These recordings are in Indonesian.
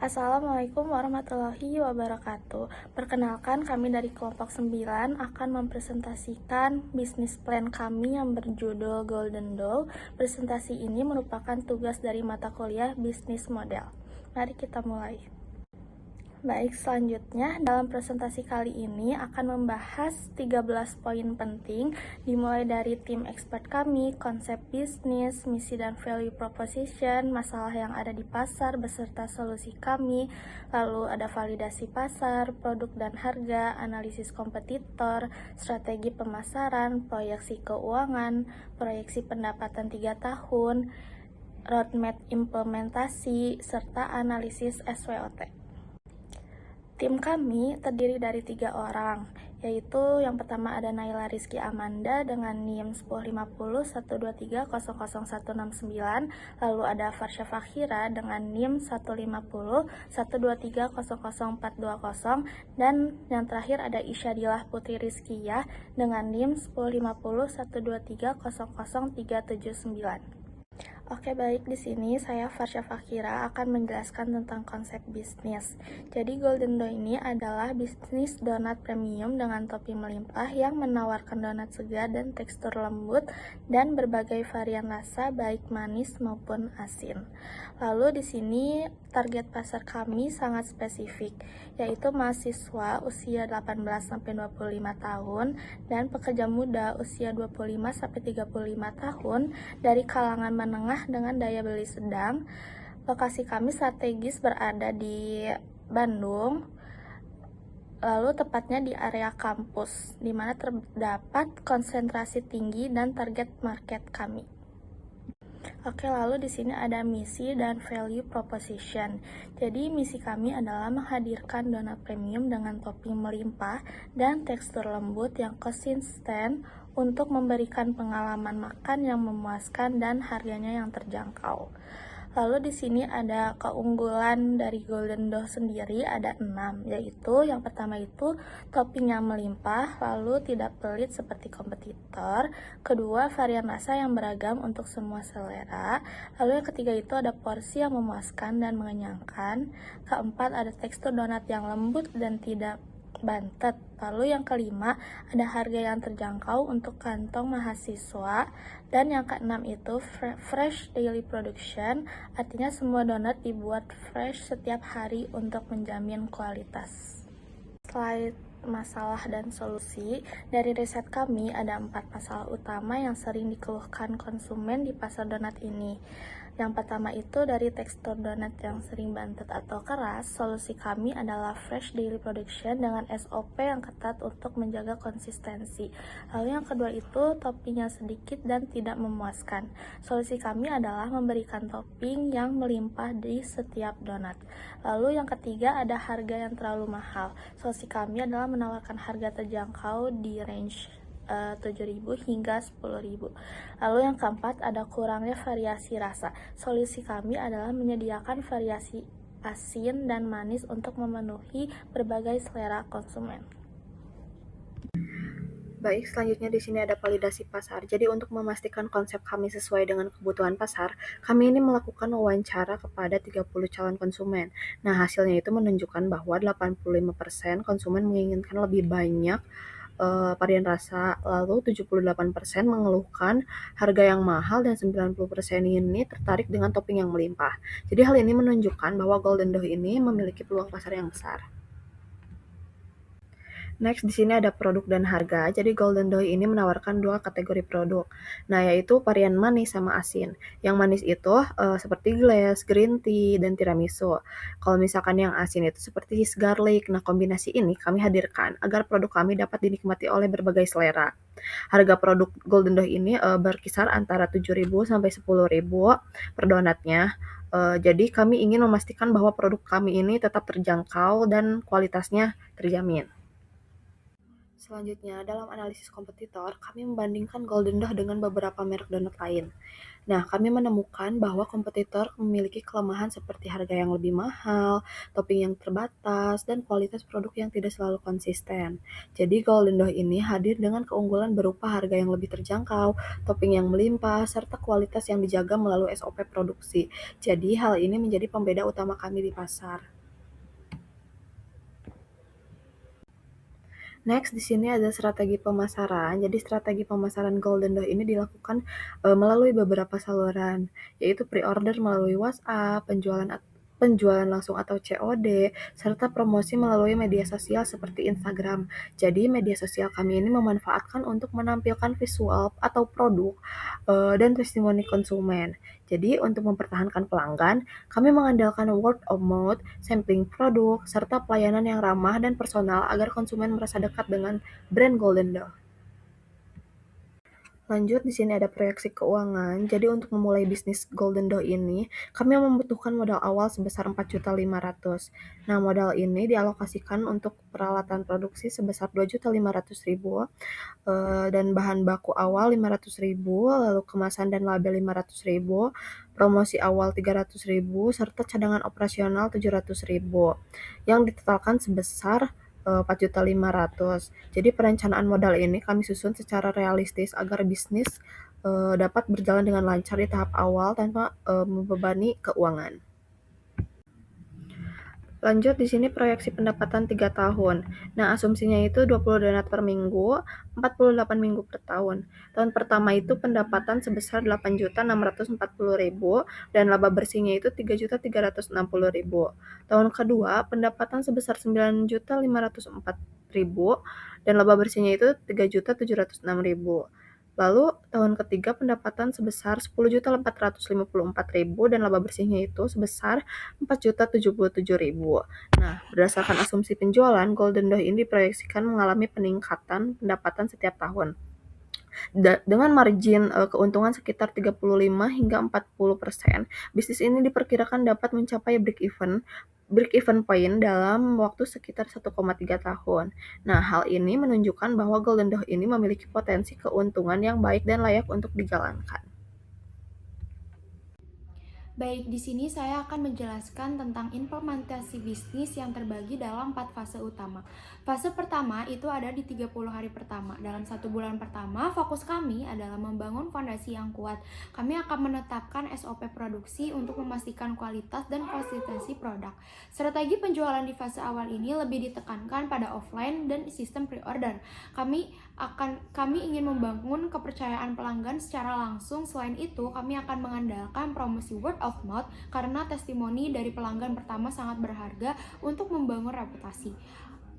Assalamualaikum warahmatullahi wabarakatuh. Perkenalkan, kami dari kelompok 9 akan mempresentasikan bisnis plan kami yang berjudul Golden Doll. Presentasi ini merupakan tugas dari mata kuliah bisnis model. Mari kita mulai. Baik, selanjutnya dalam presentasi kali ini akan membahas 13 poin penting, dimulai dari tim expert kami, konsep bisnis, misi dan value proposition, masalah yang ada di pasar beserta solusi kami, lalu ada validasi pasar, produk dan harga, analisis kompetitor, strategi pemasaran, proyeksi keuangan, proyeksi pendapatan 3 tahun, roadmap implementasi, serta analisis SWOT. Tim kami terdiri dari 3 orang, yaitu yang pertama ada Naila Rizky Amanda dengan NIM 1050-123-00169, lalu ada Farsha Fakhira dengan NIM 150-123-00420, dan yang terakhir ada Isyadilah Putri Rizkiyah dengan NIM 1050-123-00379. Oke, baik, di sini saya Farsha Fakhira akan menjelaskan tentang konsep bisnis. Jadi Golden Dough ini adalah bisnis donat premium dengan topping melimpah yang menawarkan donat segar dan tekstur lembut dan berbagai varian rasa baik manis maupun asin. Lalu di sini target pasar kami sangat spesifik, yaitu mahasiswa usia 18-25 tahun dan pekerja muda usia 25-35 tahun dari kalangan menengah dengan daya beli sedang. Lokasi kami strategis berada di Bandung, lalu tepatnya di area kampus, di mana terdapat konsentrasi tinggi dan target market kami. Oke, lalu di sini ada misi dan value proposition. Jadi misi kami adalah menghadirkan donat premium dengan topping melimpah dan tekstur lembut yang konsisten untuk memberikan pengalaman makan yang memuaskan dan harganya yang terjangkau. Lalu di sini ada keunggulan dari Golden Dough sendiri, ada 6, yaitu yang pertama itu topping yang melimpah, lalu tidak pelit seperti kompetitor. Kedua, varian rasa yang beragam untuk semua selera. Lalu yang ketiga itu ada porsi yang memuaskan dan mengenyangkan. Keempat, ada tekstur donat yang lembut dan tidak bantet. Lalu yang kelima, ada harga yang terjangkau untuk kantong mahasiswa. Dan yang keenam itu fresh daily production, artinya semua donat dibuat fresh setiap hari untuk menjamin kualitas. Slide masalah dan solusi. Dari riset kami ada 4 masalah utama yang sering dikeluhkan konsumen di pasar donat ini. Yang pertama itu dari tekstur donat yang sering bantet atau keras. Solusi kami adalah fresh daily production dengan SOP yang ketat untuk menjaga konsistensi. Lalu yang kedua itu toppingnya sedikit dan tidak memuaskan. Solusi kami adalah memberikan topping yang melimpah di setiap donat. Lalu yang ketiga ada harga yang terlalu mahal. Solusi kami adalah menawarkan harga terjangkau di range 7.000 hingga 10.000. Lalu yang keempat ada kurangnya variasi rasa. Solusi kami adalah menyediakan variasi asin dan manis untuk memenuhi berbagai selera konsumen. Baik, selanjutnya di sini ada validasi pasar. Jadi untuk memastikan konsep kami sesuai dengan kebutuhan pasar, kami ini melakukan wawancara kepada 30 calon konsumen. Nah, hasilnya itu menunjukkan bahwa 85% konsumen menginginkan lebih banyak varian rasa, lalu 78% mengeluhkan harga yang mahal dan 90% ini tertarik dengan topping yang melimpah. Jadi hal ini menunjukkan bahwa Golden Dough ini memiliki peluang pasar yang besar. Next, di sini ada produk dan harga. Jadi Golden Dough ini menawarkan 2 kategori produk. Nah, yaitu varian manis sama asin. Yang manis itu seperti glaze, green tea, dan tiramisu. Kalau misalkan yang asin itu seperti cheese garlic. Nah, kombinasi ini kami hadirkan agar produk kami dapat dinikmati oleh berbagai selera. Harga produk Golden Dough ini berkisar antara 7.000 sampai 10.000 per donatnya. Jadi kami ingin memastikan bahwa produk kami ini tetap terjangkau dan kualitasnya terjamin. Selanjutnya, dalam analisis kompetitor, kami membandingkan Golden Dough dengan beberapa merek donat lain. Nah, kami menemukan bahwa kompetitor memiliki kelemahan seperti harga yang lebih mahal, topping yang terbatas, dan kualitas produk yang tidak selalu konsisten. Jadi, Golden Dough ini hadir dengan keunggulan berupa harga yang lebih terjangkau, topping yang melimpah, serta kualitas yang dijaga melalui SOP produksi. Jadi, hal ini menjadi pembeda utama kami di pasar. Next, di sini ada strategi pemasaran. Jadi strategi pemasaran Golden Door ini dilakukan melalui beberapa saluran, yaitu pre-order melalui WhatsApp, penjualan langsung atau COD, serta promosi melalui media sosial seperti Instagram. Jadi media sosial kami ini memanfaatkan untuk menampilkan visual atau produk dan testimoni konsumen. Jadi untuk mempertahankan pelanggan, kami mengandalkan word of mouth, sampling produk, serta pelayanan yang ramah dan personal agar konsumen merasa dekat dengan brand Golden Door. Lanjut, di sini ada proyeksi keuangan. Jadi untuk memulai bisnis Golden Door ini, kami membutuhkan modal awal sebesar 4.500.000. Nah, modal ini dialokasikan untuk peralatan produksi sebesar 2.500.000, dan bahan baku awal 500.000, lalu kemasan dan label 500.000, promosi awal 300.000, serta cadangan operasional 700.000, yang ditotalkan sebesar 4.500.000. Jadi perencanaan modal ini kami susun secara realistis agar bisnis dapat berjalan dengan lancar di tahap awal tanpa membebani keuangan. Lanjut, di sini proyeksi pendapatan 3 tahun. Nah, asumsinya itu 20 donat per minggu, 48 minggu per tahun. Tahun pertama itu pendapatan sebesar 8.640.000 dan laba bersihnya itu 3.360.000. Tahun kedua, pendapatan sebesar 9.504.000 dan laba bersihnya itu 3.706.000. Lalu tahun ketiga pendapatan sebesar 10.454.000 dan laba bersihnya itu sebesar 4.077.000. Nah, berdasarkan asumsi penjualan, Golden Door ini diproyeksikan mengalami peningkatan pendapatan setiap tahun. Dengan margin keuntungan sekitar 35 hingga 40%, bisnis ini diperkirakan dapat mencapai break-even point dalam waktu sekitar 1,3 tahun. Nah, hal ini menunjukkan bahwa Golden Door ini memiliki potensi keuntungan yang baik dan layak untuk dijalankan. Baik, di sini saya akan menjelaskan tentang implementasi bisnis yang terbagi dalam 4 fase utama. Fase pertama itu ada di 30 hari pertama. Dalam 1 bulan pertama, fokus kami adalah membangun fondasi yang kuat. Kami akan menetapkan SOP produksi untuk memastikan kualitas dan konsistensi produk. Strategi penjualan di fase awal ini lebih ditekankan pada offline dan sistem pre-order. Kami ingin membangun kepercayaan pelanggan secara langsung. Selain itu, kami akan mengandalkan promosi word of mouth karena testimoni dari pelanggan pertama sangat berharga untuk membangun reputasi.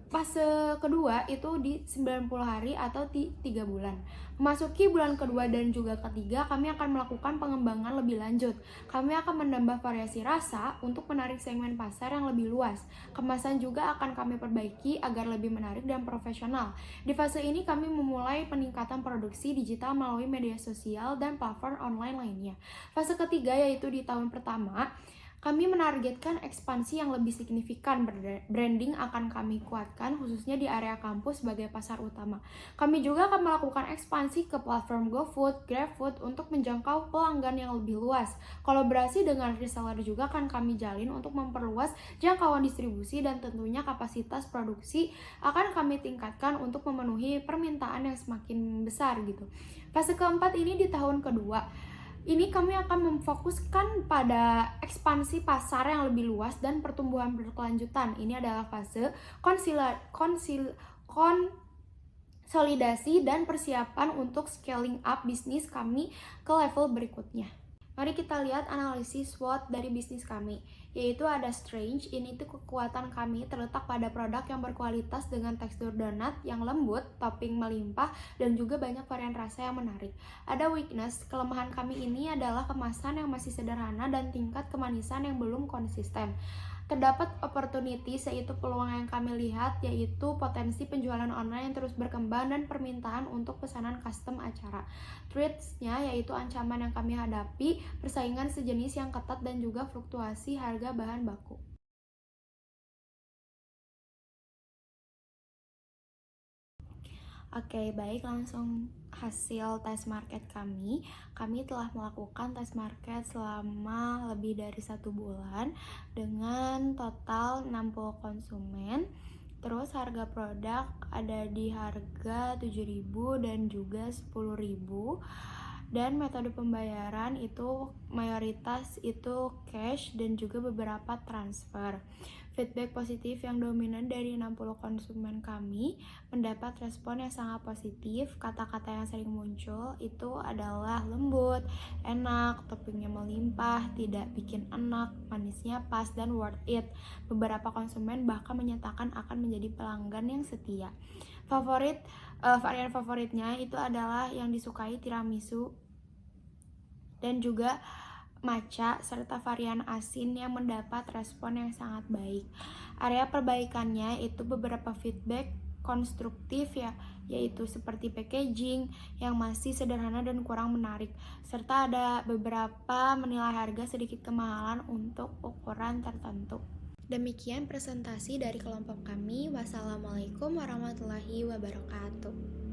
Fase kedua itu di 90 hari atau di 3 bulan. Memasuki bulan kedua dan juga ketiga, kami akan melakukan pengembangan lebih lanjut. Kami akan menambah variasi rasa untuk menarik segmen pasar yang lebih luas. Kemasan juga akan kami perbaiki agar lebih menarik dan profesional. Di fase ini kami memulai peningkatan produksi digital melalui media sosial dan platform online lainnya. Fase ketiga yaitu di tahun pertama, kami menargetkan ekspansi yang lebih signifikan. Branding akan kami kuatkan khususnya di area kampus sebagai pasar utama. Kami juga akan melakukan ekspansi ke platform GoFood, GrabFood untuk menjangkau pelanggan yang lebih luas. Kolaborasi dengan reseller juga akan kami jalin untuk memperluas jangkauan distribusi dan tentunya kapasitas produksi akan kami tingkatkan untuk memenuhi permintaan yang semakin besar gitu. Fase keempat ini di tahun kedua. Ini kami akan memfokuskan pada ekspansi pasar yang lebih luas dan pertumbuhan berkelanjutan. Ini adalah fase konsolidasi dan persiapan untuk scaling up bisnis kami ke level berikutnya. Mari kita lihat analisis SWOT dari bisnis kami, yaitu ada strength. Ini tuh kekuatan kami terletak pada produk yang berkualitas dengan tekstur donat yang lembut, topping melimpah, dan juga banyak varian rasa yang menarik. Ada weakness, kelemahan kami ini adalah kemasan yang masih sederhana dan tingkat kemanisan yang belum konsisten. Terdapat opportunities, yaitu peluang yang kami lihat, yaitu potensi penjualan online yang terus berkembang dan permintaan untuk pesanan custom acara. Threats-nya yaitu ancaman yang kami hadapi, persaingan sejenis yang ketat dan juga fluktuasi harga bahan baku. Oke, baik, langsung hasil tes market kami. Kami telah melakukan tes market selama lebih dari 1 bulan dengan total 60 konsumen. Terus harga produk ada di harga 7.000 dan juga 10.000. Dan metode pembayaran itu mayoritas itu cash dan juga beberapa transfer. Feedback positif yang dominan dari 60 konsumen kami mendapat respon yang sangat positif. Kata-kata yang sering muncul itu adalah lembut, enak, toppingnya melimpah, tidak bikin enak, manisnya pas, dan worth it. Beberapa konsumen bahkan menyatakan akan menjadi pelanggan yang setia. Varian favoritnya itu adalah yang disukai tiramisu dan juga matcha serta varian asin yang mendapat respon yang sangat baik. Area perbaikannya itu beberapa feedback konstruktif yaitu seperti packaging yang masih sederhana dan kurang menarik, serta ada beberapa menilai harga sedikit kemahalan untuk ukuran tertentu. Demikian presentasi dari kelompok kami. Wassalamualaikum warahmatullahi wabarakatuh.